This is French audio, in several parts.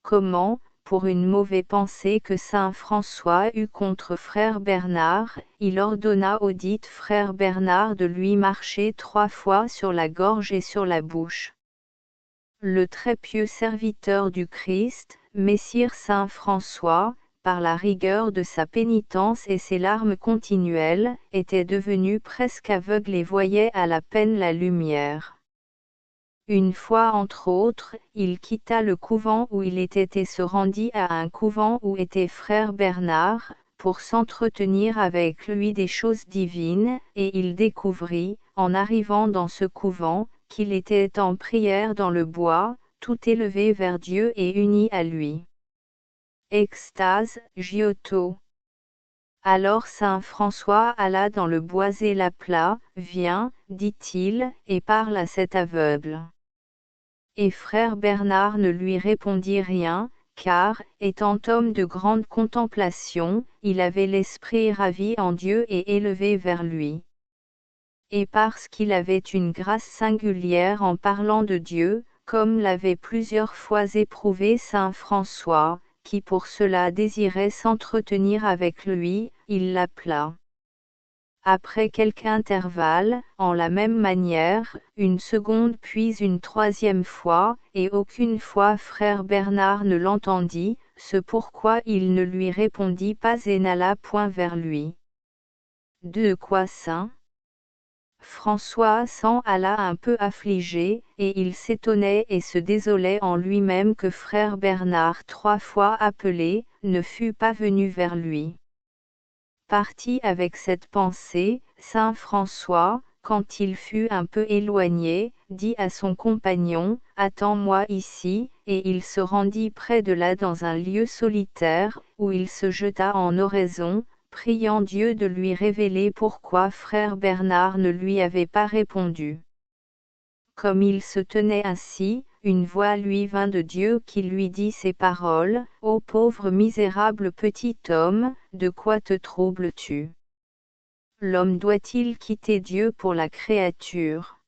comment, pour une mauvaise pensée que saint François eut contre frère Bernard, il ordonna au dit frère Bernard de lui marcher 3 fois sur la gorge et sur la bouche. Le très pieux serviteur du Christ, Messire saint François, par la rigueur de sa pénitence et ses larmes continuelles, était devenu presque aveugle et voyait à la peine la lumière. Une fois entre autres, il quitta le couvent où il était et se rendit à un couvent où était frère Bernard, pour s'entretenir avec lui des choses divines, et il découvrit, en arrivant dans ce couvent, qu'il était en prière dans le bois, tout élevé vers Dieu et uni à lui. Extase, Giotto. Alors saint François alla dans le boisé l'appela, viens, dit-il, et parle à cet aveugle. Et frère Bernard ne lui répondit rien, car, étant homme de grande contemplation, il avait l'esprit ravi en Dieu et élevé vers lui. Et parce qu'il avait une grâce singulière en parlant de Dieu, comme l'avait plusieurs fois éprouvé saint François, qui pour cela désirait s'entretenir avec lui, il l'appela. Après quelque intervalle, en la même manière, une seconde puis une troisième fois, et aucune fois frère Bernard ne l'entendit, ce pourquoi il ne lui répondit pas et n'alla point vers lui. De quoi saint François s'en alla un peu affligé, et il s'étonnait et se désolait en lui-même que frère Bernard 3 fois appelé, ne fût pas venu vers lui. Parti avec cette pensée, saint François, quand il fut un peu éloigné, dit à son compagnon, « Attends-moi ici », et il se rendit près de là dans un lieu solitaire, où il se jeta en oraison, priant Dieu de lui révéler pourquoi frère Bernard ne lui avait pas répondu. Comme il se tenait ainsi, une voix lui vint de Dieu qui lui dit ces paroles, « Ô pauvre misérable petit homme, de quoi te troubles-tu? L'homme doit-il quitter Dieu pour la créature?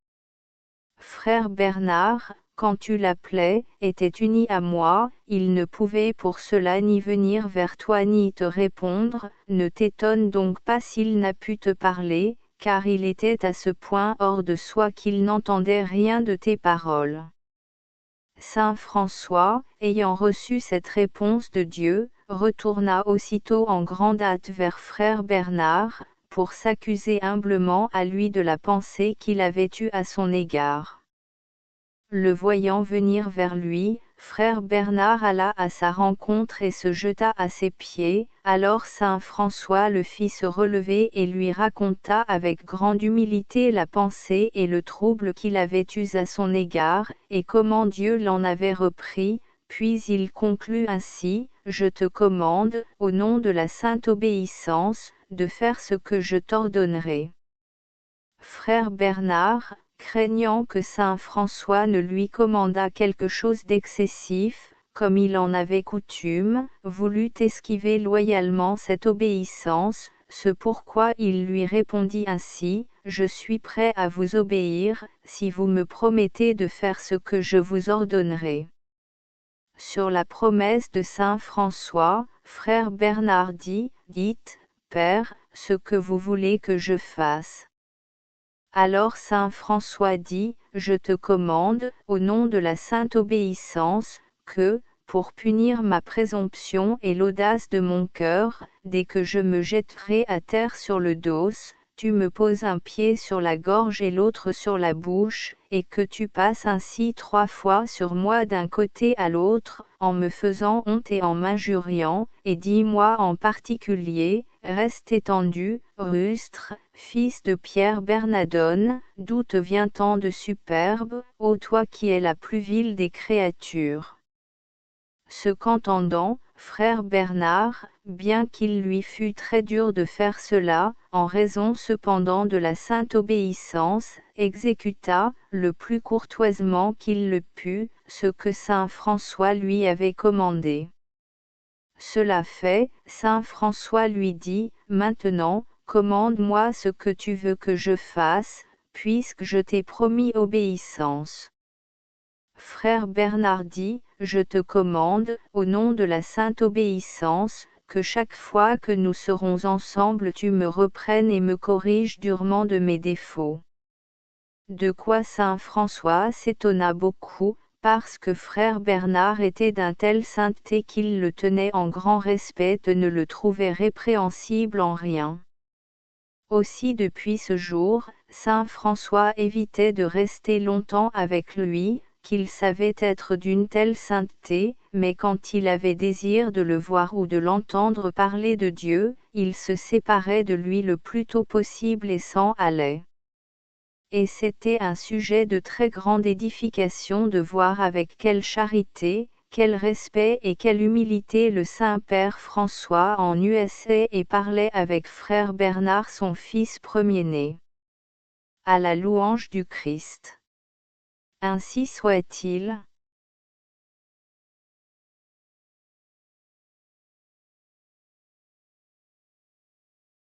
Frère Bernard, quand tu l'appelais, était uni à moi, il ne pouvait pour cela ni venir vers toi ni te répondre, ne t'étonne donc pas s'il n'a pu te parler, car il était à ce point hors de soi qu'il n'entendait rien de tes paroles. » Saint François, ayant reçu cette réponse de Dieu, retourna aussitôt en grande hâte vers frère Bernard, pour s'accuser humblement à lui de la pensée qu'il avait eue à son égard. Le voyant venir vers lui, frère Bernard alla à sa rencontre et se jeta à ses pieds, alors saint François le fit se relever et lui raconta avec grande humilité la pensée et le trouble qu'il avait eus à son égard, et comment Dieu l'en avait repris, puis il conclut ainsi, « Je te commande, au nom de la sainte obéissance, de faire ce que je t'ordonnerai. » Frère Bernard, craignant que saint François ne lui commandât quelque chose d'excessif, comme il en avait coutume, voulut esquiver loyalement cette obéissance, ce pourquoi il lui répondit ainsi, « Je suis prêt à vous obéir, si vous me promettez de faire ce que je vous ordonnerai. » Sur la promesse de saint François, frère Bernard dit, « Dites, Père, ce que vous voulez que je fasse. » Alors saint François dit, « Je te commande, au nom de la sainte obéissance, que, pour punir ma présomption et l'audace de mon cœur, dès que je me jetterai à terre sur le dos, tu me poses un pied sur la gorge et l'autre sur la bouche, et que tu passes ainsi 3 fois sur moi d'un côté à l'autre, en me faisant honte et en m'injuriant, et dis-moi en particulier, reste étendu, rustre, fils de Pierre Bernadone, d'où te vient tant de superbe, ô toi qui es la plus vile des créatures. » Ce qu'entendant, frère Bernard, bien qu'il lui fût très dur de faire cela, en raison cependant de la sainte obéissance, exécuta, le plus courtoisement qu'il le put, ce que saint François lui avait commandé. Cela fait, saint François lui dit, « Maintenant, commande-moi ce que tu veux que je fasse, puisque je t'ai promis obéissance. » Frère Bernard dit, « je te commande, au nom de la sainte obéissance, que chaque fois que nous serons ensemble tu me reprennes et me corriges durement de mes défauts. De quoi saint François s'étonna beaucoup, parce que frère Bernard était d'un telle sainteté qu'il le tenait en grand respect de ne le trouver répréhensible en rien. Aussi depuis ce jour, saint François évitait de rester longtemps avec lui, qu'il savait être d'une telle sainteté, mais quand il avait désir de le voir ou de l'entendre parler de Dieu, il se séparait de lui le plus tôt possible et s'en allait. Et c'était un sujet de très grande édification de voir avec quelle charité, quel respect et quelle humilité le Saint-Père François en USA et parlait avec frère Bernard son fils premier-né. À la louange du Christ. Ainsi soit-il.